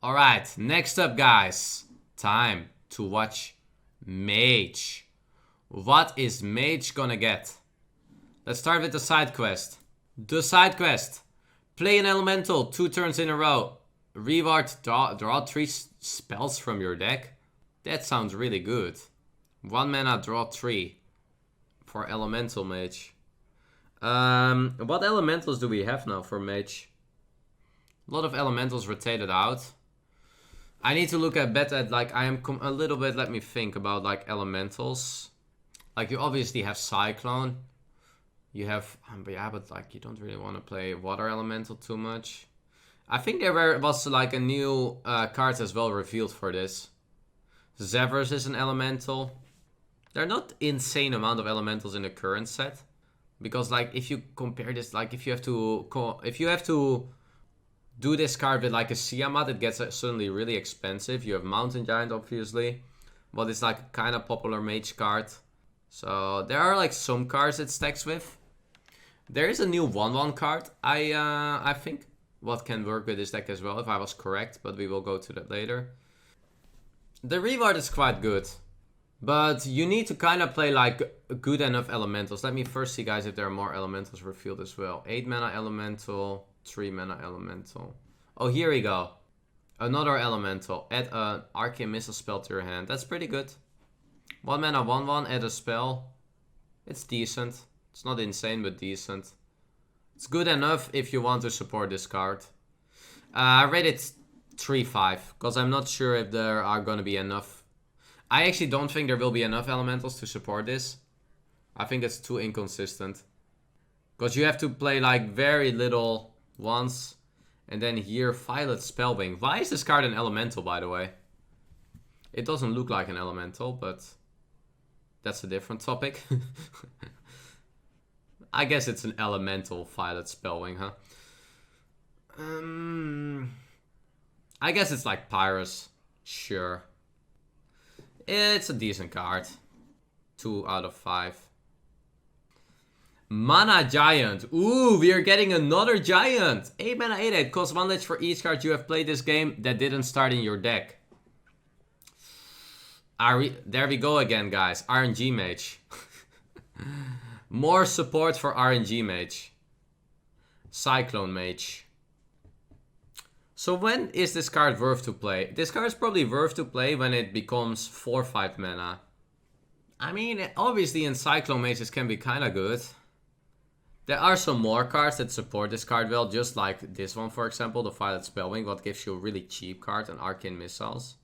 Alright, next up guys. Time to watch Mage. What is Mage gonna get? Let's start with the side quest. The side quest. Play an elemental 2 turns in a row. Reward, draw 3 spells from your deck. That sounds really good. 1 mana, draw 3. For elemental mage. What elementals do we have now for mage? A lot of elementals rotated out. I need to look at better, like, I am a little bit, let me think about, like, elementals. Like, you obviously have Cyclone. You have, yeah, but, like, you don't really want to play Water Elemental too much. I think there was, like, a new card as well revealed for this. Zevers is an elemental. There are not insane amount of elementals in the current set. Because, like, if you compare this, like, if you have to do this card with like a Siamat, it gets suddenly really expensive. You have Mountain Giant, obviously, but it's like a kind of popular mage card. So there are like some cards it stacks with. There is a new 1/1 card. I think what can work with this deck as well, if I was correct, but we will go to that later. The reward is quite good, but you need to kind of play like good enough elementals. Let me first see, guys, if there are more elementals revealed as well. 8 mana elemental. 3 mana elemental. Oh, here we go. Another elemental. Add an arcane missile spell to your hand. That's pretty good. 1 mana 1/1, add a spell. It's decent. It's not insane, but decent. It's good enough if you want to support this card. I rate it 3/5, because I'm not sure if there are going to be enough. I actually don't think there will be enough elementals to support this. I think it's too inconsistent. Because you have to play like very little once, and then here Violet Spellwing. Why is this card an elemental, by the way? It doesn't look like an elemental, but that's a different topic. I guess it's an elemental Violet Spellwing, huh? I guess it's like Pyrus. Sure. It's a decent card. 2 out of 5. Mana Giant. Ooh, we are getting another Giant. 8 mana 8/8. Costs 1 lich for each card you have played this game that didn't start in your deck. There we go again, guys. RNG Mage. More support for RNG Mage. Cyclone Mage. So when is this card worth to play? This card is probably worth to play when it becomes 4/5 mana. I mean, obviously in Cyclone Mage this can be kind of good. There are some more cards that support this card well, just like this one, for example, the Violet Spellwing, what gives you a really cheap card, and Arcane Missiles.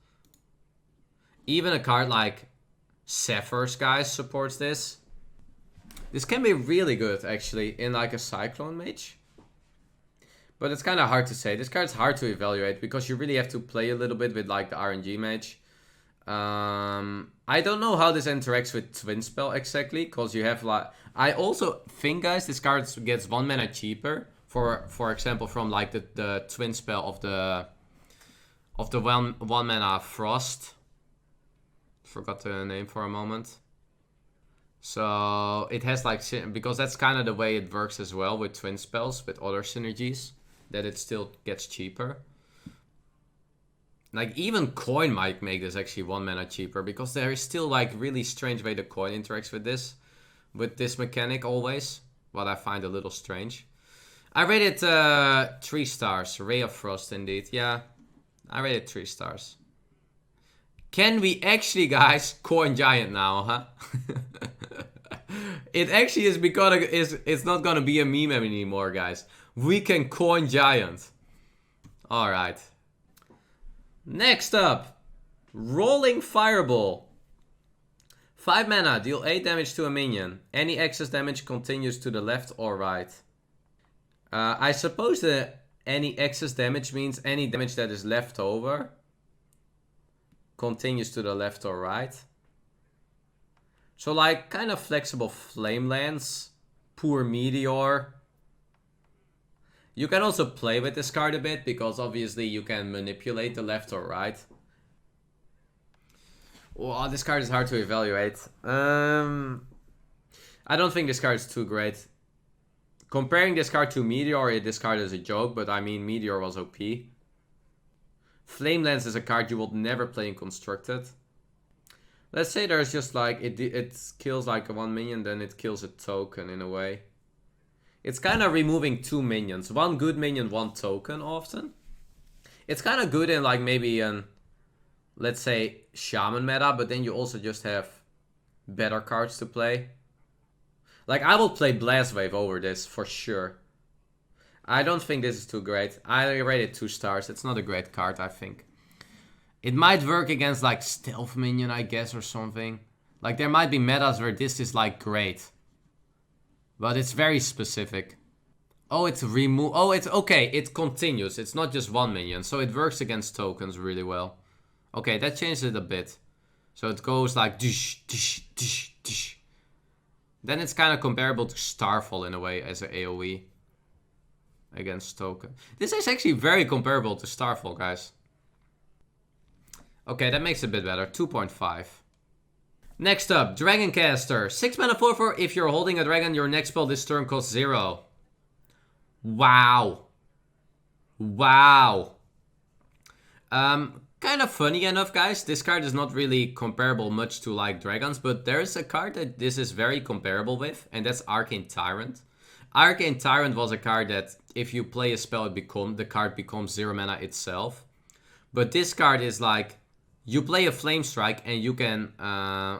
Even a card like Zephyrs, guys, supports this. This can be really good, actually, in like a Cyclone Mage. But it's kind of hard to say. This card's hard to evaluate, because you really have to play a little bit with like the RNG Mage. I don't know how this interacts with Twin Spell exactly, because you have like... I also think, guys, this card gets 1 mana cheaper. For example, from like the Twin Spell of the 1 mana Frost. Forgot the name for a moment. So it has like... Because that's kind of the way it works as well with Twin Spells, with other synergies. That it still gets cheaper. Like, even Coin might make this actually 1 mana cheaper, because there is still, like, really strange way the Coin interacts with this mechanic always. What I find a little strange. I rated 3 stars. Ray of Frost, indeed. Yeah, I rated 3 stars. Can we actually, guys, Coin Giant now, huh? It actually is because it's not gonna be a meme anymore, guys. We can Coin Giant. Alright. Next up, Rolling Fireball. 5 mana, deal 8 damage to a minion. Any excess damage continues to the left or right. I suppose that any excess damage means any damage that is left over continues to the left or right. So like kind of flexible Flame Lance, Poor Meteor. You can also play with this card a bit, because obviously you can manipulate the left or right. Well, this card is hard to evaluate. I don't think this card is too great. Comparing this card to Meteor, this card is a joke, but I mean Meteor was OP. Flame Lance is a card you would never play in Constructed. Let's say there's just like, it kills like a 1 minion, then it kills a token in a way. It's kind of removing 2 minions. 1 good minion, 1 token often. It's kind of good in like maybe an, let's say, Shaman meta, but then you also just have better cards to play. Like, I will play Blast Wave over this for sure. I don't think this is too great. I rate it 2 stars. It's not a great card, I think. It might work against like Stealth Minion, I guess, or something. Like there might be metas where this is like great. But it's very specific. Oh, it's okay, it continues. It's not just 1 minion, so it works against tokens really well. Okay, that changes it a bit. So it goes like dish, dish, dish, dish. Then it's kind of comparable to Starfall in a way as an AoE against token. This is actually very comparable to Starfall, guys. Okay, that makes it a bit better. 2.5. Next up, Dragoncaster. 6 mana 4/4. If you're holding a dragon, your next spell this turn costs 0. Wow. Wow. Kind of funny enough, guys. This card is not really comparable much to like dragons, but there's a card that this is very comparable with, and that's Arcane Tyrant. Arcane Tyrant was a card that if you play a spell, the card becomes 0 mana itself. But this card is like, you play a Flame Strike and you can,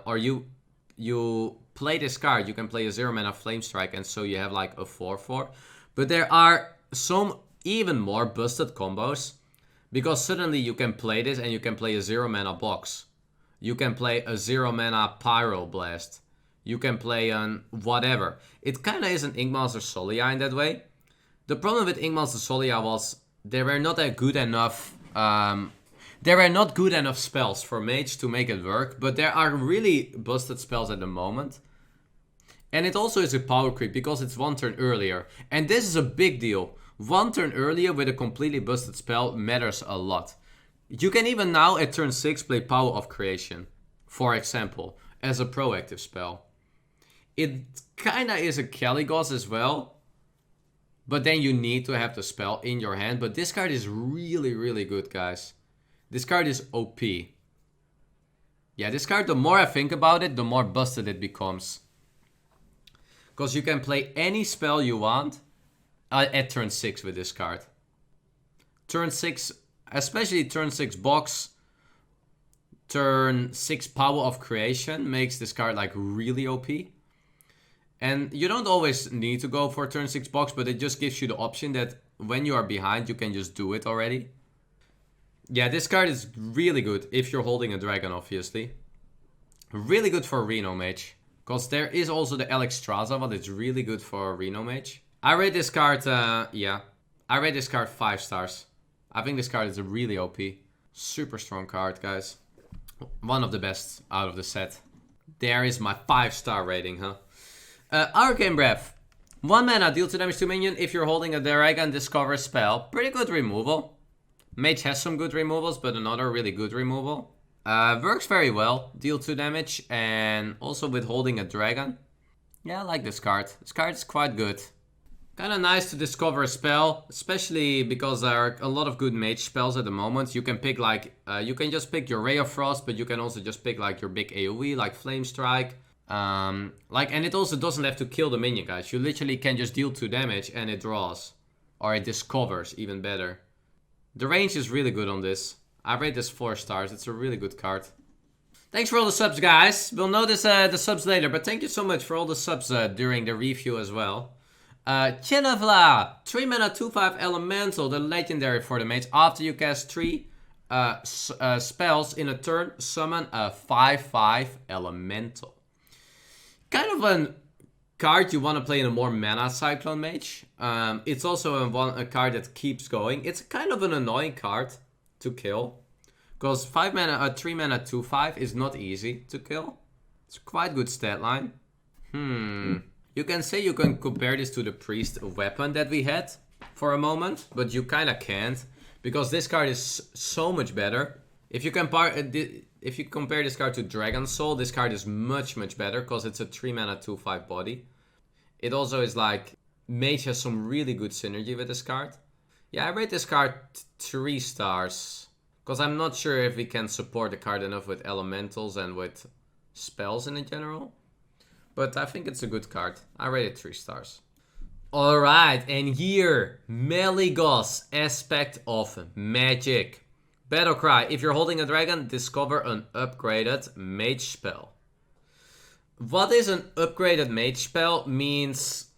or you play this card, you can play a 0 mana Flame Strike, and so you have like a 4/4. But there are some even more busted combos, because suddenly you can play this and you can play a 0 mana box. You can play a 0 mana Pyro Blast. You can play an whatever. It kind of is an Inkmaster Solia in that way. The problem with Inkmaster Solia was they were not that good enough. There were not good enough spells for Mage to make it work, but there are really busted spells at the moment. And it also is a power creep because it's 1 turn earlier. And this is a big deal. 1 turn earlier with a completely busted spell matters a lot. You can even now at turn 6 play Power of Creation, for example, as a proactive spell. It kinda is a Caligos as well, but then you need to have the spell in your hand. But this card is really, really good, guys. This card is OP. Yeah, this card, the more I think about it, the more busted it becomes. Because you can play any spell you want at turn 6 with this card. Turn 6, especially turn 6 box, turn 6 Power of Creation makes this card like really OP. And you don't always need to go for turn 6 box, but it just gives you the option that when you are behind, you can just do it already. Yeah, this card is really good if you're holding a dragon, obviously. Really good for Reno Mage. Because there is also the Alexstrasza, but it's really good for Reno Mage. I rate this card, I rate this card 5 stars. I think this card is a really OP. Super strong card, guys. One of the best out of the set. There is my 5-star rating, huh? Arcane Breath. 1 mana, deal 2 damage to minion. If you're holding a dragon, discover a spell. Pretty good removal. Mage has some good removals, but another really good removal. Works very well. Deal 2 damage, and also with holding a dragon. Yeah, I like this card. This card is quite good. Kinda nice to discover a spell, especially because there are a lot of good mage spells at the moment. You can pick like, you can just pick your Ray of Frost, but you can also just pick like your big AoE, like Flame Strike. And it also doesn't have to kill the minion, guys. You literally can just deal 2 damage and it draws. Or it discovers, even better. The range is really good on this. I rate this 4 stars. It's a really good card. Thanks for all the subs, guys. We'll notice the subs later, but thank you so much for all the subs during the review as well. Chinavla, 3 mana 2/5 elemental, the legendary for the mage. After you cast 3 spells in a turn, summon a 5/5 elemental. Kind of a card you want to play in a more mana Cyclone Mage. It's also a card that keeps going. It's kind of an annoying card to kill, because 3 mana 2/5 is not easy to kill. It's quite good stat line. You can say you can compare this to the priest weapon that we had for a moment, but you kind of can't, because this card is so much better. If you compare this card to Dragon Soul, this card is much, much better, because it's a 3 mana 2/5 body. It also is like, Mage has some really good synergy with this card. Yeah, I rate this card 3 stars. Because I'm not sure if we can support the card enough with elementals and with spells in general. But I think it's a good card. I rate it 3 stars. Alright, and here, Meligos, Aspect of Magic. Battle Cry. If you're holding a dragon, discover an upgraded mage spell. What is an upgraded mage spell means...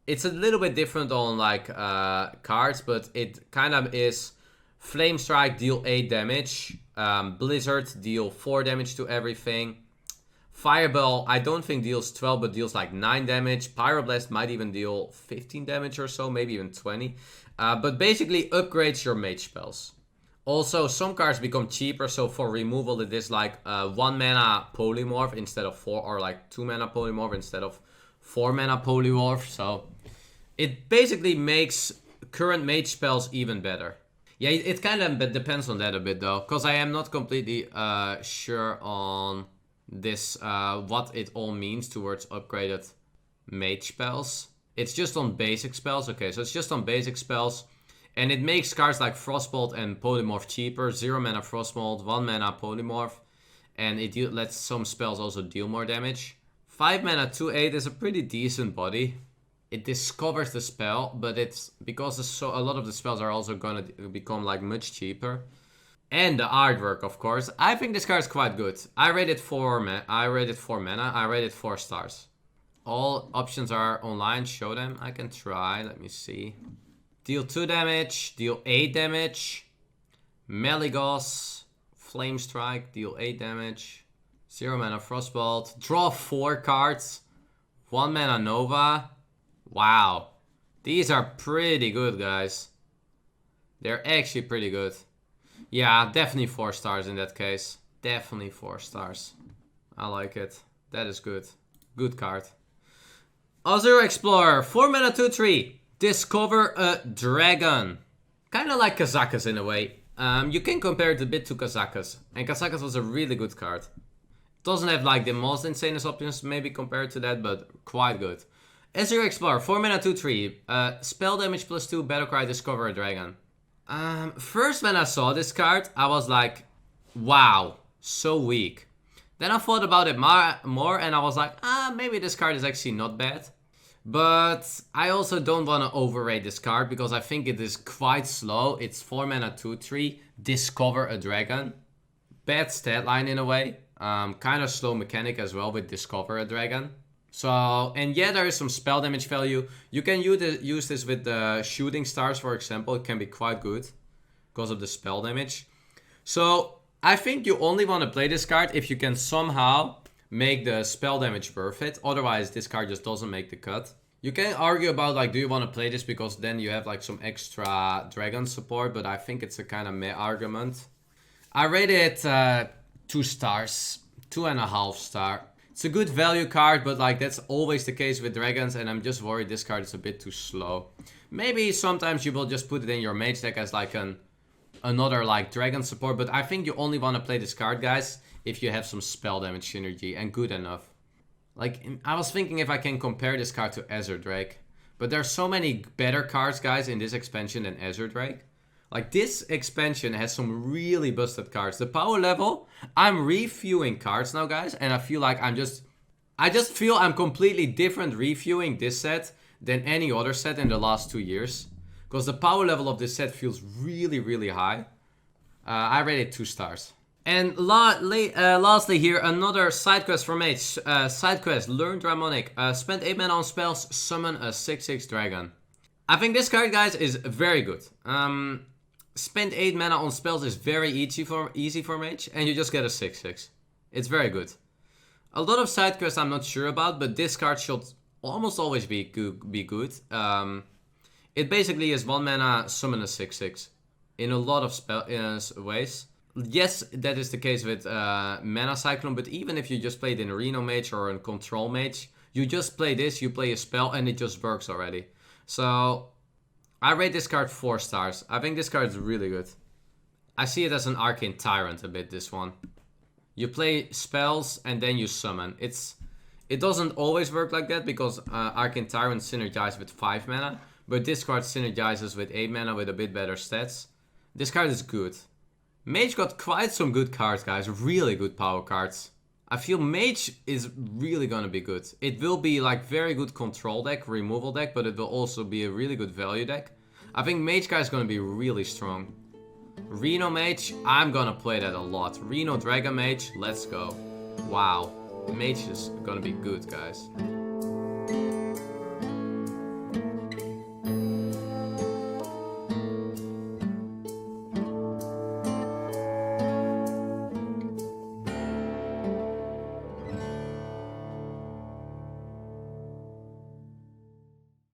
it's a little bit different on like cards, but it kind of is... Flame Strike, deal 8 damage. Blizzard, deal 4 damage to everything. Fireball, I don't think deals 12, but deals like 9 damage. Pyroblast might even deal 15 damage or so, maybe even 20. But basically upgrades your mage spells. Also, some cards become cheaper, so for removal it is like 1 mana polymorph instead of 4, or like 2 mana polymorph instead of 4 mana polymorph. So it basically makes current mage spells even better. Yeah, it kind of depends on that a bit though, because I am not completely sure on this, what it all means towards upgraded mage spells. It's just on basic spells. Okay, so it's just on basic spells. And it makes cards like Frostbolt and Polymorph cheaper. 0 mana Frostbolt, 1 mana Polymorph. And it lets some spells also deal more damage. 5 mana 2/8 is a pretty decent body. It discovers the spell, but it's because a lot of the spells are also gonna become like much cheaper. And the artwork, of course. I think this card is quite good. I rated 4 mana. I rated 4 stars. All options are online. Show them. I can try. Let me see. Deal 2 damage. Deal 8 damage. Meligos. Flame Strike. Deal 8 damage. 0 mana Frostbolt. Draw 4 cards. 1 mana Nova. Wow. These are pretty good, guys. They're actually pretty good. Yeah, definitely 4 stars in that case. Definitely 4 stars. I like it. That is good. Good card. Azure Explorer. 4 mana 2/3. Discover a dragon. Kind of like Kazakus in a way. You can compare it a bit to Kazakus. And Kazakus was a really good card. Doesn't have like the most insane options maybe compared to that, but quite good. Azure Explorer. 4 mana 2/3. Spell damage +2. Battlecry. Discover a dragon. First when I saw this card, I was like, wow, so weak. Then I thought about it more and I was like, maybe this card is actually not bad. But I also don't want to overrate this card because I think it is quite slow. It's 4 mana 2/3, discover a dragon. Bad stat line in a way. Kind of slow mechanic as well with discover a dragon. So, and yeah, there is some spell damage value. You can use this with the shooting stars, for example. It can be quite good because of the spell damage. So, I think you only want to play this card if you can somehow make the spell damage worth it. Otherwise, this card just doesn't make the cut. You can argue about, like, do you want to play this because then you have, like, some extra dragon support. But I think it's a kind of meh argument. I rate it 2 stars. 2.5 star. It's a good value card, but like that's always the case with dragons, and I'm just worried this card is a bit too slow. Maybe sometimes you will just put it in your mage deck as like another like dragon support, but I think you only want to play this card, guys, if you have some spell damage synergy and good enough. Like, I was thinking if I can compare this card to Azure Drake, but there's so many better cards, guys, in this expansion than Azure Drake. Like, this expansion has some really busted cards. The power level, I'm reviewing cards now, guys. And I feel like I just feel I'm completely different reviewing this set than any other set in the last 2 years. Because the power level of this set feels really, really high. I rated 2 stars. And lastly here, another side quest for Mage. Side quest, Learn Dramonic. Spend 8 mana on spells, summon a 6/6 dragon. I think this card, guys, is very good. Spend 8 mana on spells is very easy for Mage, and you just get a 6/6. It's very good. A lot of side quests I'm not sure about, but this card should almost always be good. It basically is 1 mana, summon a 6/6 in a lot of ways. Yes, that is the case with Mana Cyclone, but even if you just play it in Reno Mage or in Control Mage, you just play this, you play a spell, and it just works already. So, I rate this card 4 stars. I think this card is really good. I see it as an Arcane Tyrant a bit, this one. You play spells and then you summon. It doesn't always work like that because Arcane Tyrant synergizes with 5 mana. But this card synergizes with 8 mana with a bit better stats. This card is good. Mage got quite some good cards, guys. Really good power cards. I feel Mage is really gonna be good. It will be like very good control deck, removal deck, but it will also be a really good value deck. I think Mage guy is gonna be really strong. Reno Mage, I'm gonna play that a lot. Reno Dragon Mage, let's go. Wow. Mage is gonna be good, guys.